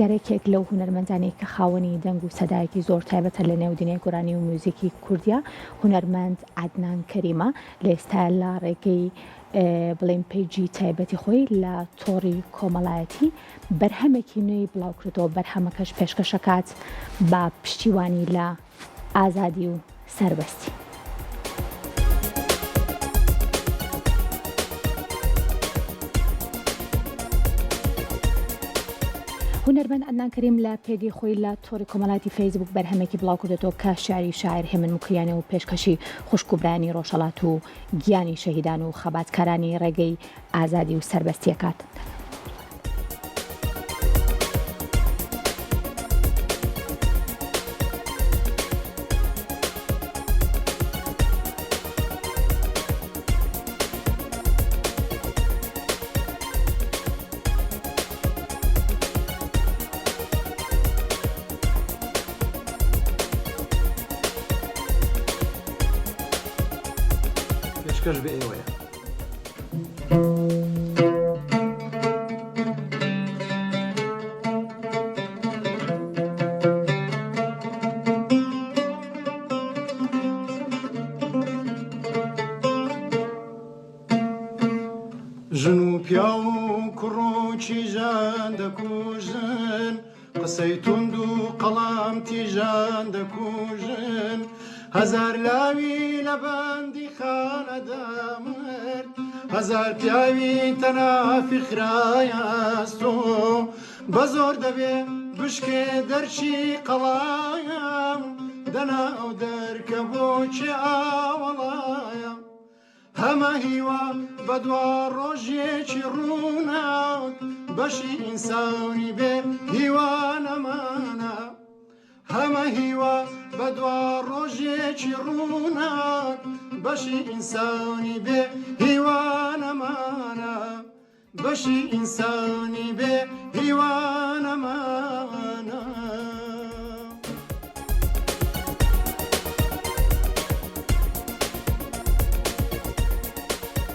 پرسیارێکێک لەو هونەرمەندانەی کە خاوەنی دەنگ و سەدایەکی زۆر تایبەتە لە نێودنیای گۆرانی و میوزیکی کوردیا هونەرمەند عەدنان کەریمە لە ئێستا لە ڕێگەی بڵێن پیجی تایبەتی خۆی لە تۆڕی کۆمەڵایەتی بەرهەمێکی نوێی بڵاوکردەوە. بەرهەمەکەش پێشکەشەکات بە پشتیوانی لە ئازادی و سەربەستی. هونەرمەند عەدنان کەریم لە پێگەی خۆی لە تۆڕی کۆمەڵایەتی فەیسبوک بەرهەمێکی بڵاو کردێتەوە کە شاری شاعر هێمن موکریانە و پێشکەشی خوشک و برانی ڕۆژهەڵات و گیانی شەهیدان و خەباتکارانی ڕێگەی ئازادی و سەربەستیەکات. پێشکەش بە ئێوەیە. ژن و پیا و کوڕ و چیژان دەکوژن، قسەی توند و قەڵام تیژان دەکوژن، هەزار لاوی لە بەندی خانەدا مرد، هەزار پیاوی تەنافی خرایەستۆ، بە زۆر دەبێ بشکێ دەرچی قەڵایە، دەناو دەرکە بۆچێ ئاوەڵایە، هەمە هیوا بە دوا ڕۆژێکی ڕووناوت، بەشی ئینسانی بێ هیوانەمانە، هەمە هیوا بە دوا ڕۆژێکی ڕووناک، بەشی ئینسانی بێ هیوانەمانە، بەشی ئینسانی بێ هیوانەمانە.